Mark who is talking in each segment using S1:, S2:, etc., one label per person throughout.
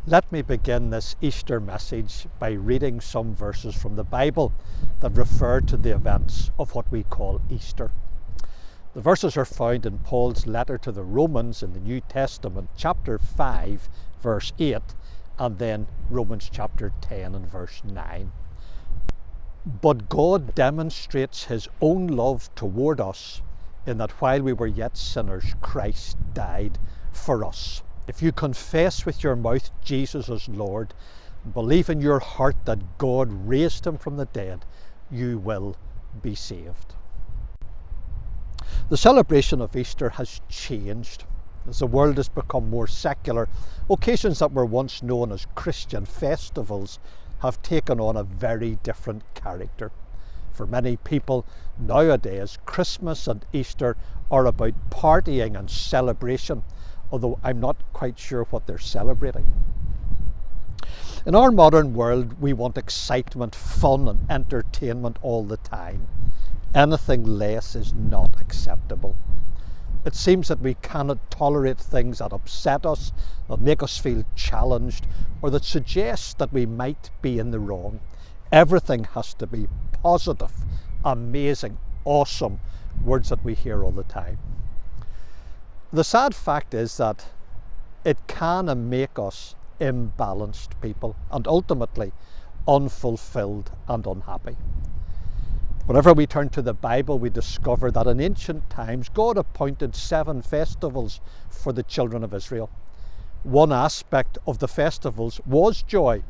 S1: Let me begin this Easter message by reading some verses from the Bible that refer to the events of what we call Easter. The verses are found in Paul's letter to the Romans in the New Testament, chapter 5, verse 8, and then Romans chapter 10 and verse 9. But God demonstrates his own love toward us in that while we were yet sinners, Christ died for us. If you confess with your mouth Jesus as Lord, and believe in your heart that God raised him from the dead, you will be saved. The celebration of Easter has changed as the world has become more secular. Occasions that were once known as Christian festivals have taken on a very different character. For many people nowadays, Christmas and Easter are about partying and celebration, although I'm not quite sure what they're celebrating. In our modern world, we want excitement, fun and entertainment all the time. Anything less is not acceptable. It seems that we cannot tolerate things that upset us, that make us feel challenged, or that suggest that we might be in the wrong. Everything has to be positive, amazing, awesome, words that we hear all the time. The sad fact is that it can make us imbalanced people and ultimately unfulfilled and unhappy. Whenever we turn to the Bible, we discover that in ancient times, God appointed 7 festivals for the children of Israel. One aspect of the festivals was joy.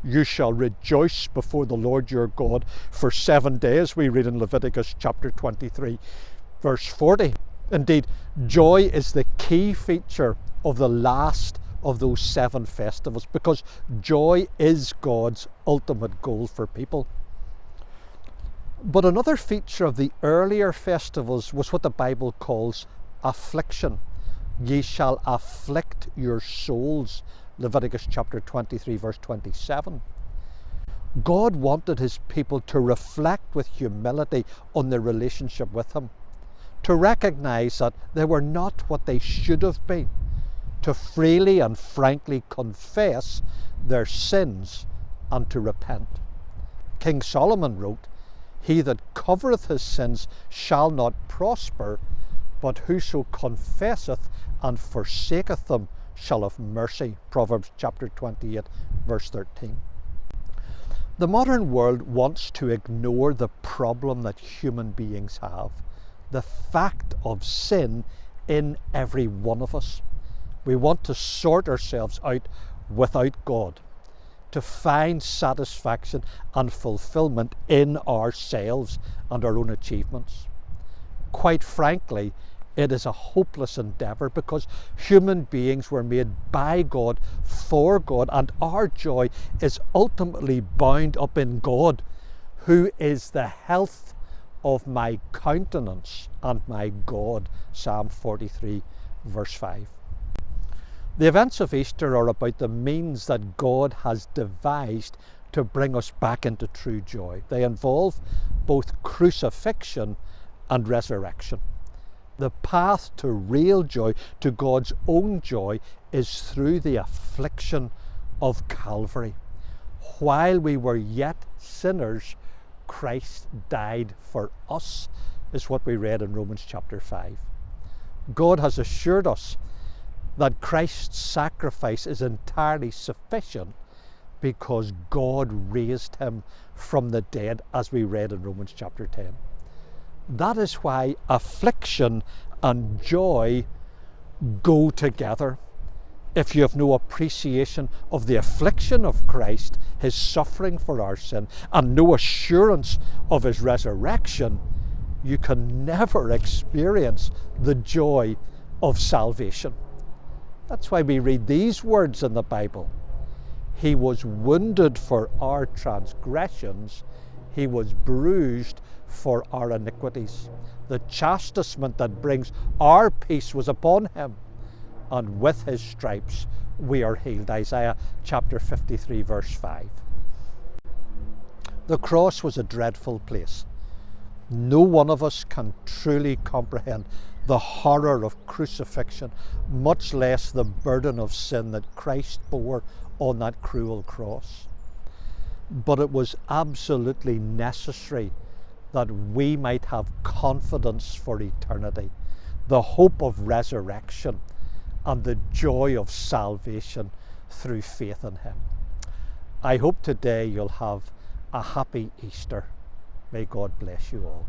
S1: You shall rejoice before the Lord your God for 7 days, we read in Leviticus chapter 23, verse 40. Indeed, joy is the key feature of the last of those 7 festivals, because joy is God's ultimate goal for people. But another feature of the earlier festivals was what the Bible calls affliction. Ye shall afflict your souls, Leviticus chapter 23, verse 27. God wanted his people to reflect with humility on their relationship with him, to recognize that they were not what they should have been, to freely and frankly confess their sins and to repent. King Solomon wrote, "He that covereth his sins shall not prosper, but whoso confesseth and forsaketh them shall have mercy." Proverbs chapter 28, verse 13. The modern world wants to ignore the problem that human beings have, the fact of sin in every one of us. We want to sort ourselves out without God, to find satisfaction and fulfillment in ourselves and our own achievements. Quite frankly, it is a hopeless endeavour, because human beings were made by God, for God, and our joy is ultimately bound up in God, who is the health of my countenance and my God, Psalm 43, verse 5. The events of Easter are about the means that God has devised to bring us back into true joy. They involve both crucifixion and resurrection. The path to real joy, to God's own joy, is through the affliction of Calvary. While we were yet sinners, Christ died for us, is what we read in Romans chapter 5. God has assured us that Christ's sacrifice is entirely sufficient because God raised him from the dead, as we read in Romans chapter 10. That is why affliction and joy go together. If you have no appreciation of the affliction of Christ, his suffering for our sin, and no assurance of his resurrection, you can never experience the joy of salvation. That's why we read these words in the Bible. He was wounded for our transgressions, he was bruised for our iniquities. The chastisement that brings our peace was upon him, and with his stripes we are healed. Isaiah chapter 53, verse 5. The cross was a dreadful place. No one of us can truly comprehend the horror of crucifixion, much less the burden of sin that Christ bore on that cruel cross. But it was absolutely necessary that we might have confidence for eternity, the hope of resurrection, and the joy of salvation through faith in him. I hope today you'll have a happy Easter. May God bless you all.